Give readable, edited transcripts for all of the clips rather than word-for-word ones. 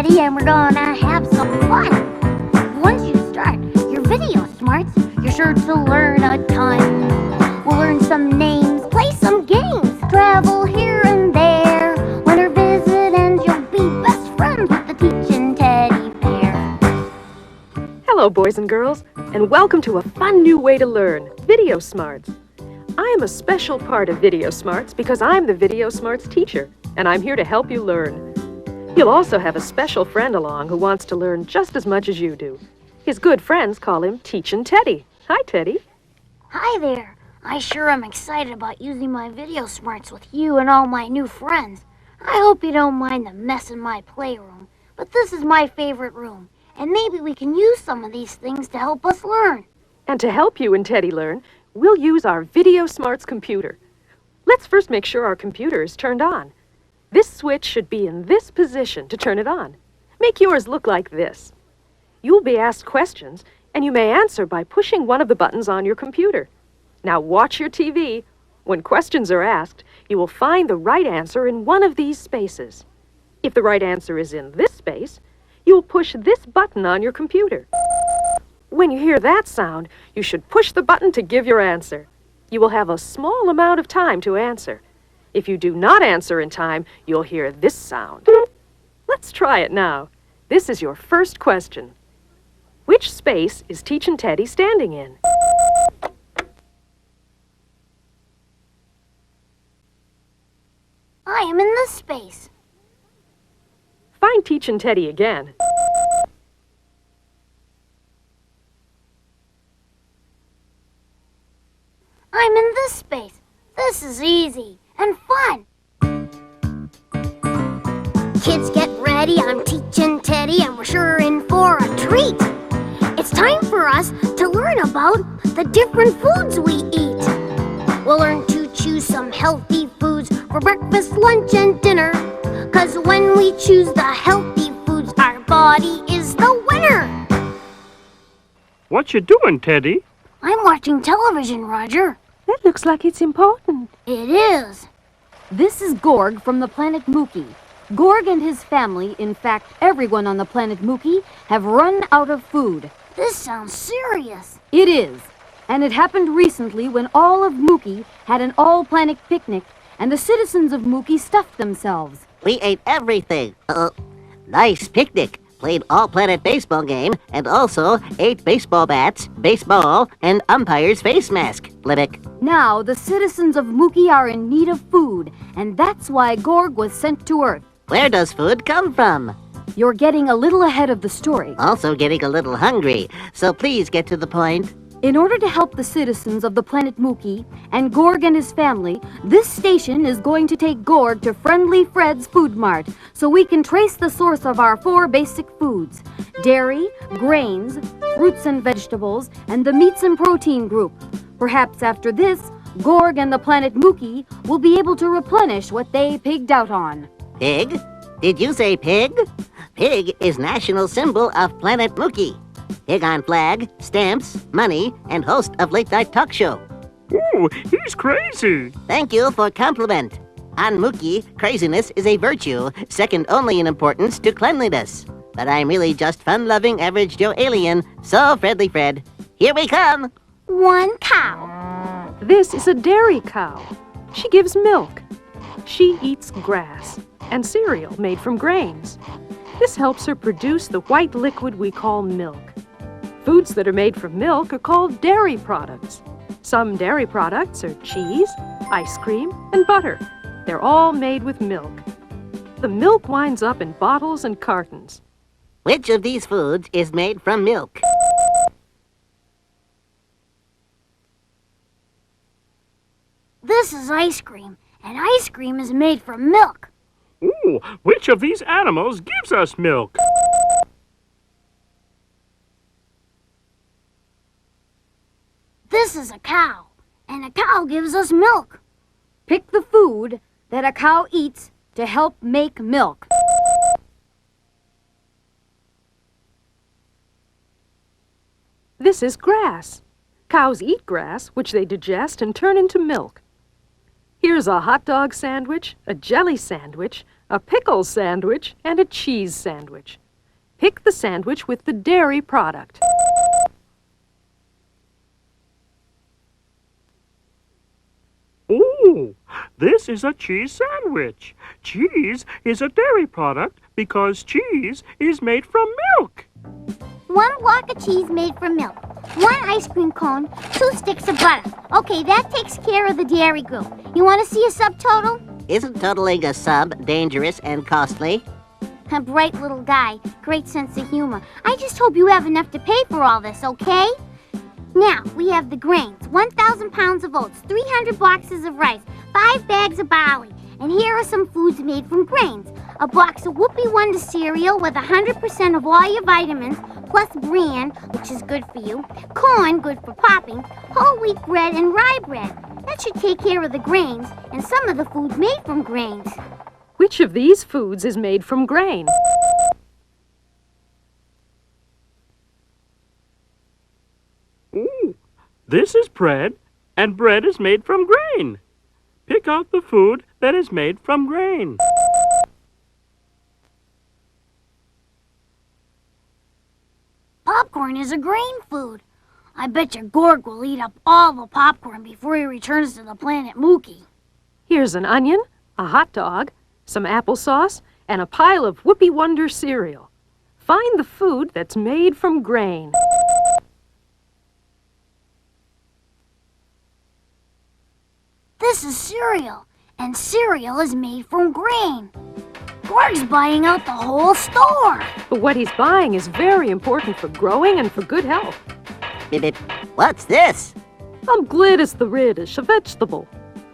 Teddy, and we're gonna have some fun. Once you start your video smarts, you're sure to learn a ton. We'll learn some names, play some games, travel here and there, learn or visit, and you'll be best friends with the Teaching Teddy Bear. Hello, boys and girls, and welcome to a fun new way to learn, VideoSmarts. I am a special part of VideoSmarts because I'm the VideoSmarts teacher, and I'm here to help you learn. You'll also have a special friend along who wants to learn just as much as you do. His good friends call him Teachin' Teddy. Hi, Teddy. Hi there. I sure am excited about using my VideoSmarts with you and all my new friends. I hope you don't mind the mess in my playroom, but this is my favorite room, and maybe we can use some of these things to help us learn. And to help you and Teddy learn, we'll use our VideoSmarts computer. Let's first make sure our computer is turned on. This switch should be in this position to turn it on. Make yours look like this. You'll be asked questions, and you may answer by pushing one of the buttons on your computer. Now watch your TV. When questions are asked, you will find the right answer in one of these spaces. If the right answer is in this space, you will push this button on your computer. When you hear that sound, you should push the button to give your answer. You will have a small amount of time to answer. If you do not answer in time, you'll hear this sound. Let's try it now. This is your first question. Which space is Teachin' Teddy standing in? I am in this space. Find Teachin' Teddy again. I'm in this space. This is easy and fun. Kids, get ready. I'm Teachin' Teddy, and we're sure in for a treat. It's time for us to learn about the different foods we eat. We'll learn to choose some healthy foods for breakfast, lunch, and dinner. 'Cause when we choose the healthy foods, our body is the winner. What you doing, Teddy? I'm watching television, Roger. That looks like it's important. It is. This is Gorg from the planet Mookie. Gorg and his family, in fact everyone on the planet Mookie, have run out of food. This sounds serious. It is. And it happened recently when all of Mookie had an all-planet picnic and the citizens of Mookie stuffed themselves. We ate everything. Nice picnic. Played all-planet baseball game and also ate baseball bats, baseball, and umpire's face mask. Blibbick. Now the citizens of Mookie are in need of food, and that's why Gorg was sent to Earth. Where does food come from? You're getting a little ahead of the story. Also getting a little hungry, so please get to the point. In order to help the citizens of the planet Mookie and Gorg and his family, this station is going to take Gorg to Friendly Fred's Food Mart so we can trace the source of our 4 basic foods: dairy, grains, fruits and vegetables, and the meats and protein group. Perhaps after this, Gorg and the planet Mookie will be able to replenish what they pigged out on. Pig? Did you say pig? Pig is national symbol of planet Mookie. Pig on flag, stamps, money, and host of late night talk show. Ooh, he's crazy. Thank you for compliment. On Mookie, craziness is a virtue, second only in importance to cleanliness. But I'm really just fun-loving average Joe alien, so Friendly Fred, here we come. 1 cow. This is a dairy cow. She gives milk. She eats grass and cereal made from grains. This helps her produce the white liquid we call milk. Foods that are made from milk are called dairy products. Some dairy products are cheese, ice cream, and butter. They're all made with milk. The milk winds up in bottles and cartons. Which of these foods is made from milk? This is ice cream, and ice cream is made from milk. Ooh, which of these animals gives us milk? This is a cow, and a cow gives us milk. Pick the food that a cow eats to help make milk. This is grass. Cows eat grass, which they digest and turn into milk. Here's a hot dog sandwich, a jelly sandwich, a pickle sandwich, and a cheese sandwich. Pick the sandwich with the dairy product. Ooh, this is a cheese sandwich. Cheese is a dairy product because cheese is made from milk. 1 block of cheese made from milk, 1 ice cream cone, 2 sticks of butter. Okay, that takes care of the dairy group. You want to see a subtotal? Isn't totaling a sub dangerous and costly? A bright little guy, great sense of humor. I just hope you have enough to pay for all this, okay? Now, we have the grains, 1,000 pounds of oats, 300 boxes of rice, 5 bags of barley. And here are some foods made from grains. A box of Whoopie Wonder cereal with 100% of all your vitamins, plus bran, which is good for you, corn, good for popping, whole wheat bread, and rye bread. That should take care of the grains and some of the foods made from grains. Which of these foods is made from grain? Ooh, this is bread, and bread is made from grain. Pick out the food that is made from grain. Popcorn is a grain food. I bet your Gorg will eat up all the popcorn before he returns to the planet Mookie. Here's an onion, a hot dog, some applesauce, and a pile of Whoopie Wonder cereal. Find the food that's made from grain. This is cereal, and cereal is made from grain. Gorg's buying out the whole store. But what he's buying is very important for growing and for good health. Bip, bip. What's this? I'm glad it's the radish, a vegetable.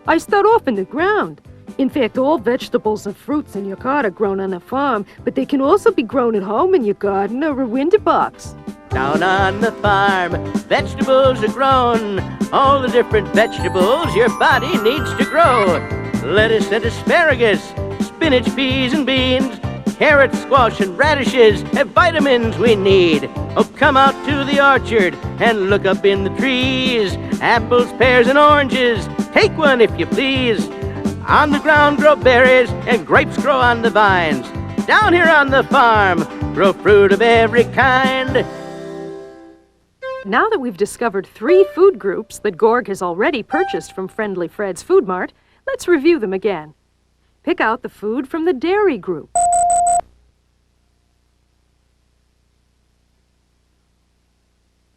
I start off in the ground. In fact, all vegetables and fruits in your garden are grown on a farm, but they can also be grown at home in your garden or a window box. Down on the farm, vegetables are grown. All the different vegetables your body needs to grow. Lettuce and asparagus, spinach, peas and beans, carrots, squash and radishes have vitamins we need. Oh, come out to the orchard and look up in the trees. Apples, pears and oranges, take one if you please. On the ground grow berries and grapes grow on the vines. Down here on the farm, grow fruit of every kind. Now that we've discovered 3 food groups that Gorg has already purchased from Friendly Fred's Food Mart, let's review them again. Pick out the food from the dairy group.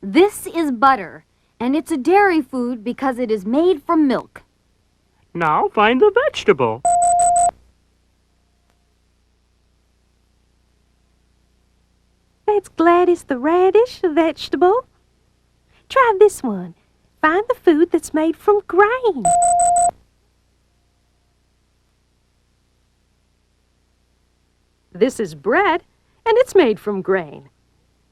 This is butter, and it's a dairy food because it is made from milk. Now find the vegetable. That's Gladys the radish, a vegetable. Try this one. Find the food that's made from grain. This is bread, and it's made from grain.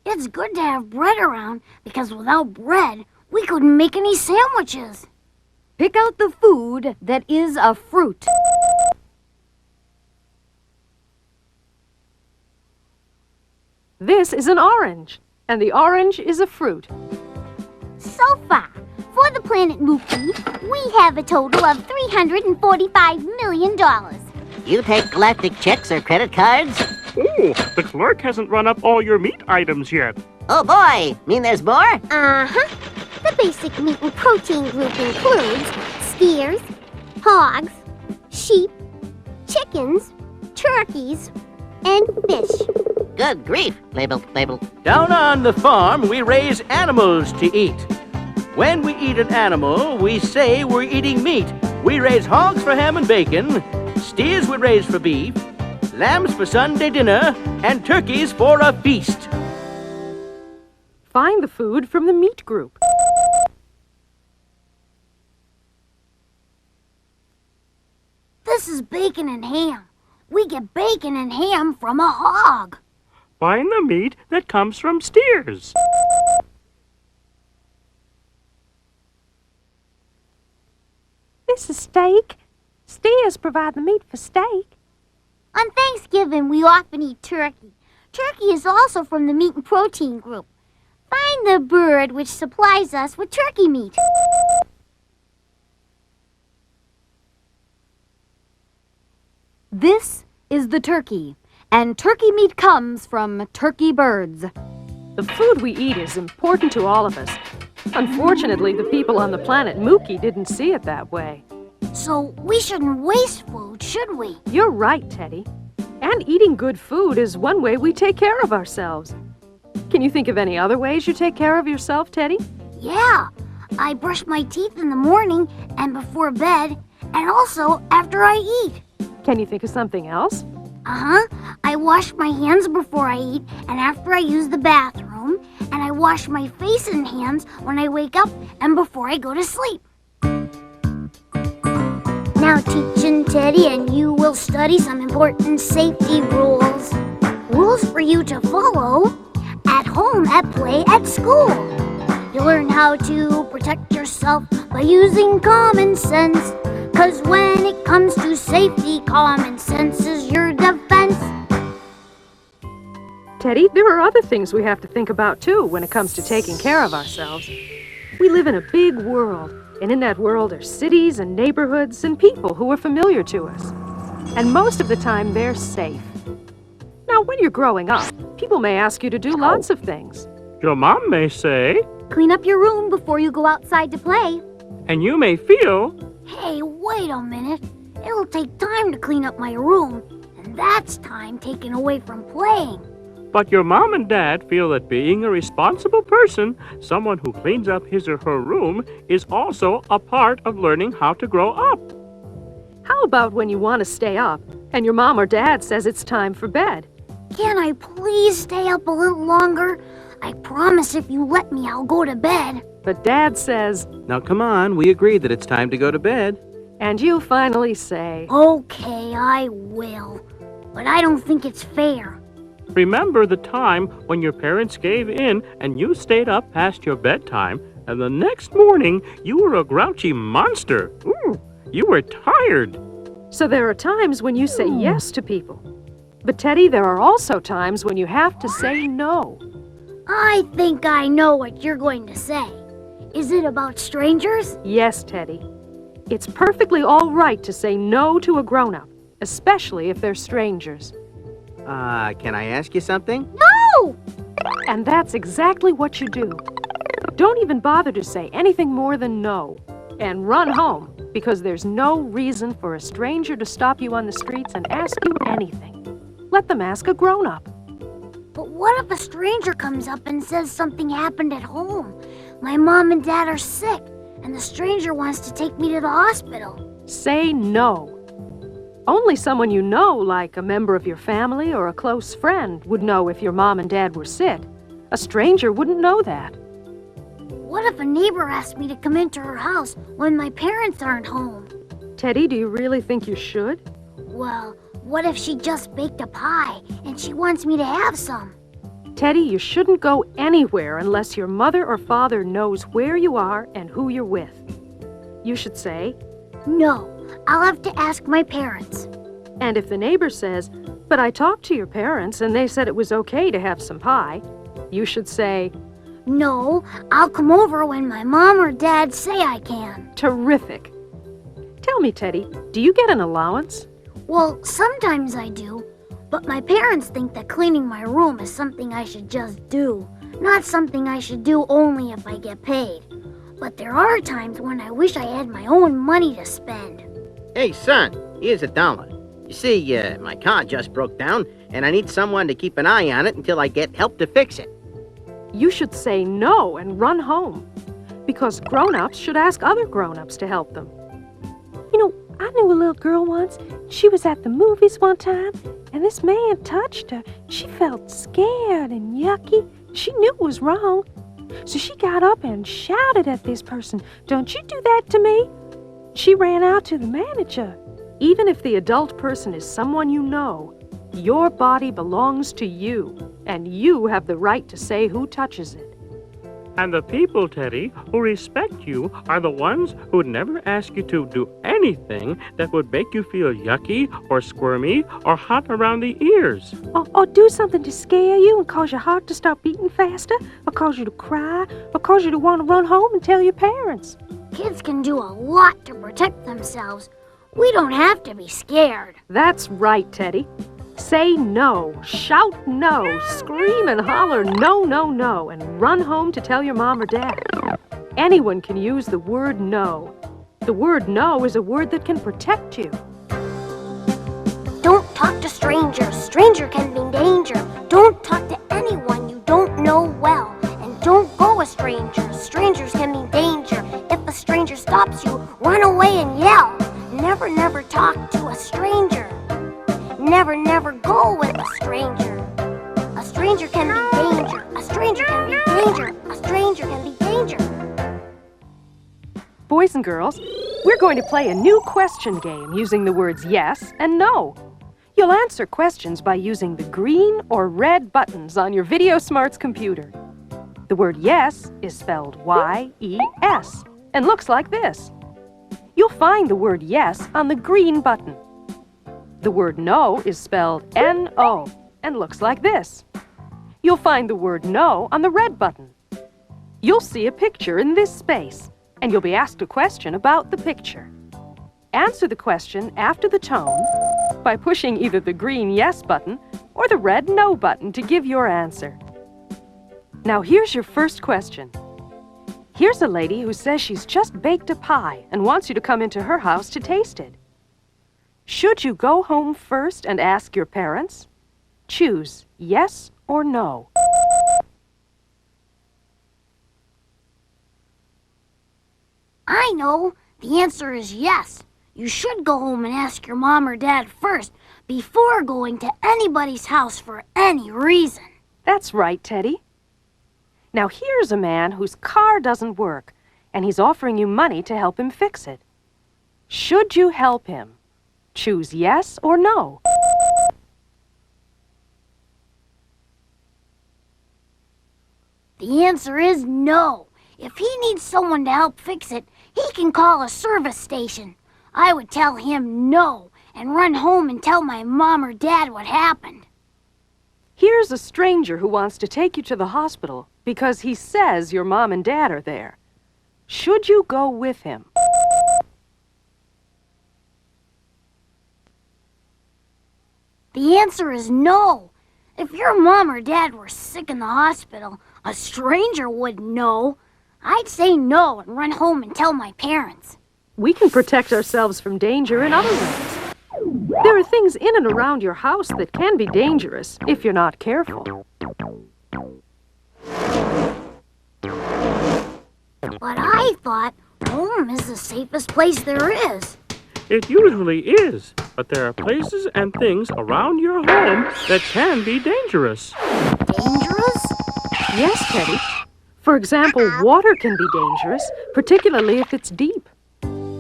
It's good to have bread around because without bread, we couldn't make any sandwiches. Pick out the food that is a fruit. This is an orange, and the orange is a fruit. So far, for the planet Mookie, we have a total of $345 million. You take galactic checks or credit cards? Ooh, the clerk hasn't run up all your meat items yet. Oh boy, mean there's more? Uh-huh. The basic meat and protein group includes steers, hogs, sheep, chickens, turkeys, and fish. Good grief. Label, label. Down on the farm, we raise animals to eat. When we eat an animal, we say we're eating meat. We raise hogs for ham and bacon, steers we raise for beef, lambs for Sunday dinner, and turkeys for a feast. Find the food from the meat group. This is bacon and ham. We get bacon and ham from a hog. Find the meat that comes from steers. This is steak. Steers provide the meat for steak. On Thanksgiving, we often eat turkey. Turkey is also from the meat and protein group. Find the bird which supplies us with turkey meat. This is the turkey, and turkey meat comes from turkey birds. The food we eat is important to all of us. Unfortunately, the people on the planet Mookie didn't see it that way. So we shouldn't waste food, should we? You're right, Teddy. And eating good food is one way we take care of ourselves. Can you think of any other ways you take care of yourself, Teddy? Yeah, I brush my teeth in the morning and before bed, and also after I eat. Can you think of something else? I wash my hands before I eat and after I use the bathroom, and I wash my face and hands when I wake up and before I go to sleep. Now, Teachin' Teddy and you will study some important safety rules. Rules for you to follow at home, at play, at school. You'll learn how to protect yourself by using common sense. 'Cause when it comes to safety, common sense is your defense. Teddy, there are other things we have to think about too when it comes to taking care of ourselves. We live in a big world, and in that world are cities and neighborhoods and people who are familiar to us. And most of the time, they're safe. Now, when you're growing up, people may ask you to do lots of things. Your mom may say, Clean up your room before you go outside to play. and you may feel, Hey, wait a minute. It'll take time to clean up my room, and that's time taken away from playing. but your mom and dad feel that being a responsible person, someone who cleans up his or her room, is also a part of learning how to grow up. How about when you want to stay up and your mom or dad says it's time for bed? Can I please stay up a little longer? I promise if you let me, I'll go to bed. But dad says, Now come on, we agreed that it's time to go to bed. and you finally say, Okay, I will. But I don't think it's fair. Remember the time when your parents gave in and you stayed up past your bedtime, and the next morning you were a grouchy monster. Ooh, you were tired. So there are times when you say yes to people. But Teddy, there are also times when you have to say no. I think I know what you're going to say. Is it about strangers? Yes, Teddy. It's perfectly all right to say no to a grown-up, especially if they're strangers. Can I ask you something? No! And that's exactly what you do. Don't even bother to say anything more than no. And run home, because there's no reason for a stranger to stop you on the streets and ask you anything. Let them ask a grown-up. But what if a stranger comes up and says something happened at home? My mom and dad are sick, and the stranger wants to take me to the hospital. Say no. Only someone you know, like a member of your family or a close friend, would know if your mom and dad were sick. A stranger wouldn't know that. What if a neighbor asked me to come into her house when my parents aren't home? Teddy, do you really think you should? Well, what if she just baked a pie and she wants me to have some? Teddy, you shouldn't go anywhere unless your mother or father knows where you are and who you're with. You should say, No, I'll have to ask my parents. and if the neighbor says, but I talked to your parents and they said it was okay to have some pie, you should say, No, I'll come over when my mom or dad say I can. terrific. Tell me, Teddy, do you get an allowance? Well, sometimes I do, but my parents think that cleaning my room is something I should just do, not something I should do only if I get paid. But there are times when I wish I had my own money to spend. Hey, son, here's $1. You see, my car just broke down, and I need someone to keep an eye on it until I get help to fix it. You should say no and run home, because grown-ups should ask other grown-ups to help them. You know, I knew a little girl once. She was at the movies one time, and this man touched her. She felt scared and yucky. She knew it was wrong. So she got up and shouted at this person, "Don't you do that to me!" She ran out to the manager. Even if the adult person is someone you know, your body belongs to you, and you have the right to say who touches it. And the people, Teddy, who respect you are the ones who would never ask you to do anything that would make you feel yucky or squirmy or hot around the ears. Or do something to scare you and cause your heart to start beating faster, or cause you to cry, or cause you to want to run home and tell your parents. Kids can do a lot to protect themselves. We don't have to be scared. That's right, Teddy. Say no, shout no, scream and holler no, no, no, and run home to tell your mom or dad. Anyone can use the word no. The word no is a word that can protect you. Don't talk to strangers. Stranger can mean danger. Don't talk to anyone you don't know well. And don't go with strangers. Strangers can mean danger. If a stranger stops you, run away and yell. Never, never talk to a stranger. Never, never go with a stranger. A stranger can be danger. A stranger can be danger. A stranger can be danger. Boys and girls, we're going to play a new question game using the words yes and no. You'll answer questions by using the green or red buttons on your VideoSmarts computer. The word yes is spelled Y-E-S and looks like this. You'll find the word yes on the green button. The word no is spelled N-O and looks like this. You'll find the word no on the red button. You'll see a picture in this space, and you'll be asked a question about the picture. Answer the question after the tone by pushing either the green yes button or the red no button to give your answer. Now here's your first question. Here's a lady who says she's just baked a pie and wants you to come into her house to taste it. Should you go home first and ask your parents? Choose yes or no. I know. The answer is yes. You should go home and ask your mom or dad first before going to anybody's house for any reason. That's right, Teddy. Now here's a man whose car doesn't work, and he's offering you money to help him fix it. Should you help him? Choose yes or no. The answer is no. If he needs someone to help fix it, he can call a service station. I would tell him no and run home and tell my mom or dad what happened. Here's a stranger who wants to take you to the hospital because he says your mom and dad are there. Should you go with him? The answer is no. If your mom or dad were sick in the hospital, a stranger would know. I'd say no and run home and tell my parents. We can protect ourselves from danger in other ways. There are things in and around your house that can be dangerous if you're not careful. But I thought home is the safest place there is. It usually is, but there are places and things around your home that can be dangerous. Dangerous? Yes, Teddy. For example, water can be dangerous, particularly if it's deep.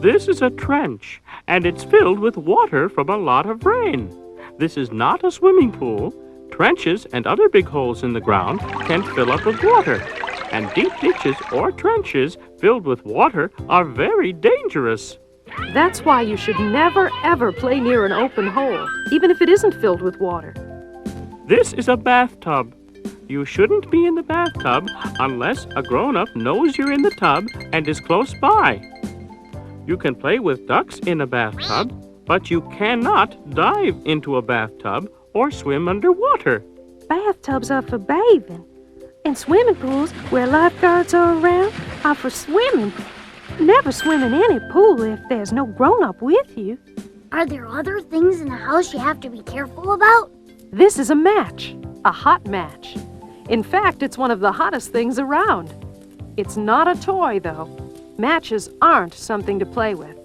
This is a trench, and it's filled with water from a lot of rain. This is not a swimming pool. Trenches and other big holes in the ground can fill up with water, and deep ditches or trenches filled with water are very dangerous. That's why you should never, ever play near an open hole, even if it isn't filled with water. This is a bathtub. You shouldn't be in the bathtub unless a grown-up knows you're in the tub and is close by. You can play with ducks in a bathtub, but you cannot dive into a bathtub or swim underwater. Bathtubs are for bathing, and swimming pools where lifeguards are around are for swimming. Never swim in any pool if there's no grown-up with you. Are there other things in the house you have to be careful about? This is a match, a hot match. In fact, it's one of the hottest things around. It's not a toy, though. Matches aren't something to play with.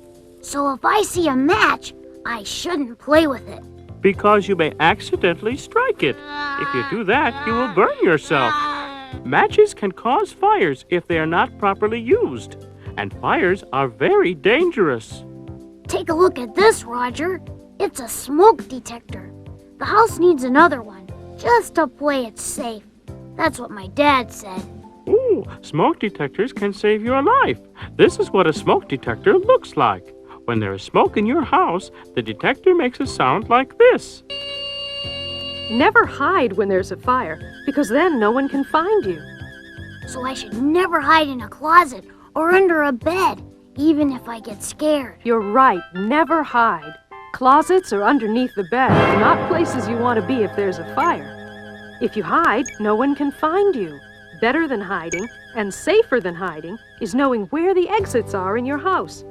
So if I see a match, I shouldn't play with it. Because you may accidentally strike it. If you do that, you will burn yourself. Matches can cause fires if they are not properly used, and fires are very dangerous. Take a look at this, Roger. It's a smoke detector. The house needs another one, just to play it safe. That's what my dad said. Ooh, smoke detectors can save your life. This is what a smoke detector looks like. When there is smoke in your house, the detector makes a sound like this. Never hide when there's a fire, because then no one can find you. So I should never hide in a closet or under a bed. even if I get scared. You're right, never hide. Closets or underneath the bed are not places you want to be if there's a fire. If you hide, no one can find you. Better than hiding, and safer than hiding, is knowing where the exits are in your house.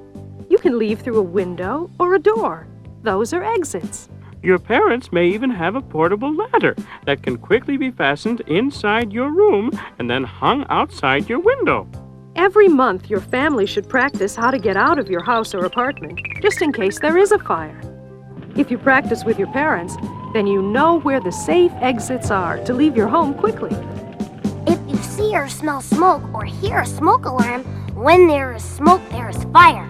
You can leave through a window or a door. Those are exits. Your parents may even have a portable ladder that can quickly be fastened inside your room and then hung outside your window. Every month, your family should practice how to get out of your house or apartment, just in case there is a fire. If you practice with your parents, then you know where the safe exits are to leave your home quickly. If you see or smell smoke or hear a smoke alarm, when there is smoke, there is fire.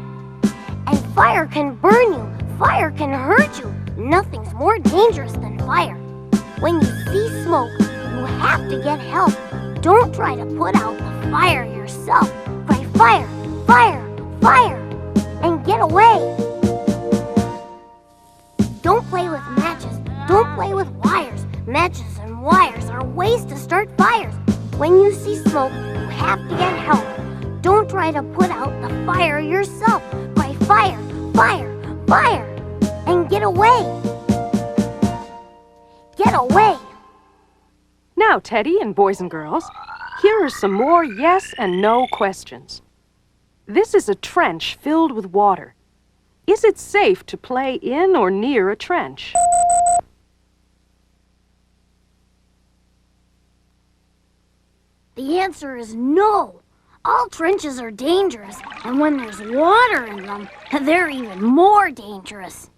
And fire can burn you. Fire can hurt you. Nothing's more dangerous than fire. When you see smoke, you have to get help. Don't try to put out the fire yourself. Cry fire, fire, fire, and get away. Don't play with matches. Don't play with wires. Matches and wires are ways to start fires. When you see smoke, you have to get help. Don't try to put out the fire yourself. Cry fire, fire, fire, and get away. Get away. Now, Teddy and boys and girls, here are some more yes and no questions. This is a trench filled with water. Is it safe to play in or near a trench? The answer is no. All trenches are dangerous, and when there's water in them, they're even more dangerous.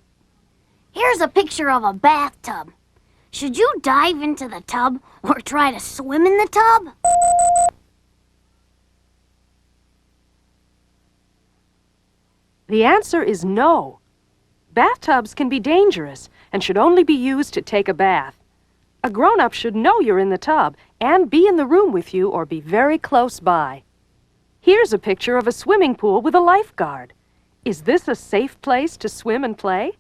Here's a picture of a bathtub. Should you dive into the tub or try to swim in the tub? The answer is no. Bathtubs can be dangerous and should only be used to take a bath. A grown-up should know you're in the tub and be in the room with you or be very close by. Here's a picture of a swimming pool with a lifeguard. Is this a safe place to swim and play?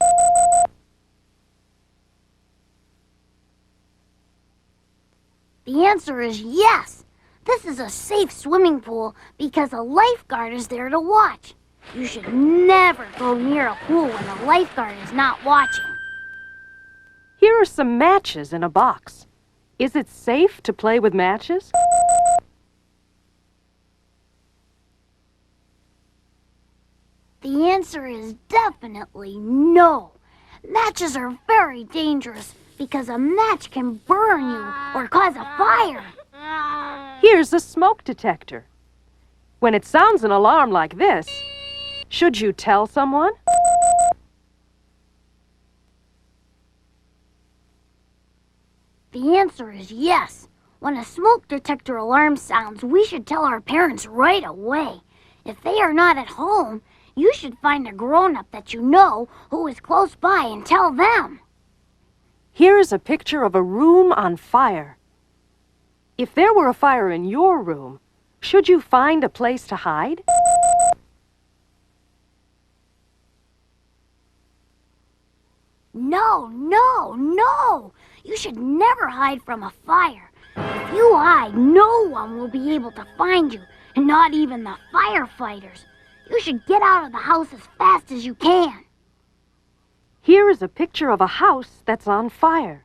The answer is yes. This is a safe swimming pool because a lifeguard is there to watch. You should never go near a pool when the lifeguard is not watching. Here are some matches in a box. Is it safe to play with matches? The answer is definitely no. Matches are very dangerous because a match can burn you or cause a fire. Here's a smoke detector. When it sounds an alarm like this, should you tell someone? The answer is yes. When a smoke detector alarm sounds, we should tell our parents right away. If they are not at home, you should find a grown-up that you know who is close by and tell them. Here is a picture of a room on fire. If there were a fire in your room, should you find a place to hide? No, no, no! You should never hide from a fire. If you hide, no one will be able to find you, and not even the firefighters. You should get out of the house as fast as you can. Here is a picture of a house that's on fire.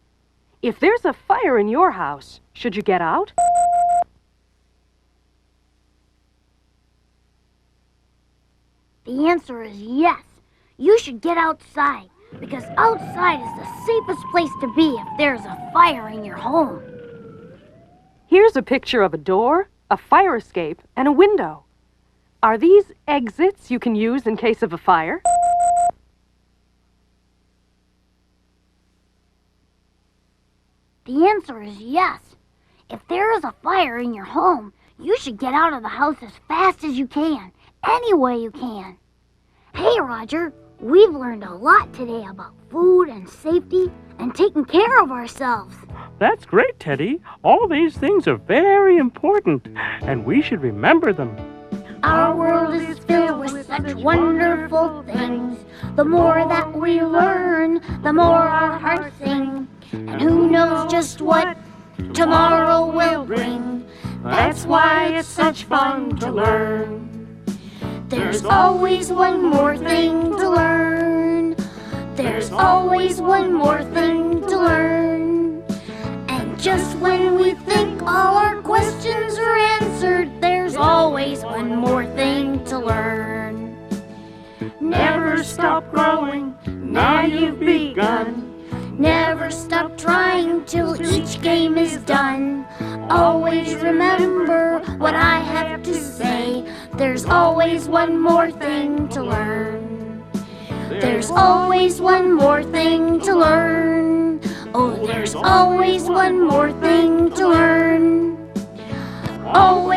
If there's a fire in your house, should you get out? The answer is yes. You should get outside, because outside is the safest place to be if there's a fire in your home. Here's a picture of a door, a fire escape, and a window. Are these exits you can use in case of a fire? The answer is yes. If there is a fire in your home, you should get out of the house as fast as you can, any way you can. Hey, Roger, we've learned a lot today about food and safety and taking care of ourselves. That's great, Teddy. All these things are very important, and we should remember them. Our world is filled with such wonderful things. The more that we learn, the more our hearts sing. And who knows just what tomorrow will bring. That's why it's such fun to learn. There's always one more thing to learn. There's always one more thing to learn. And just when we think all our questions are answered, there's always one more thing to learn. Never stop growing, now you've begun. Never stop trying till each game is done. Always remember what I have to say. There's always one more thing to learn. There's always one more thing to learn. Oh, there's always one more thing to learn. Always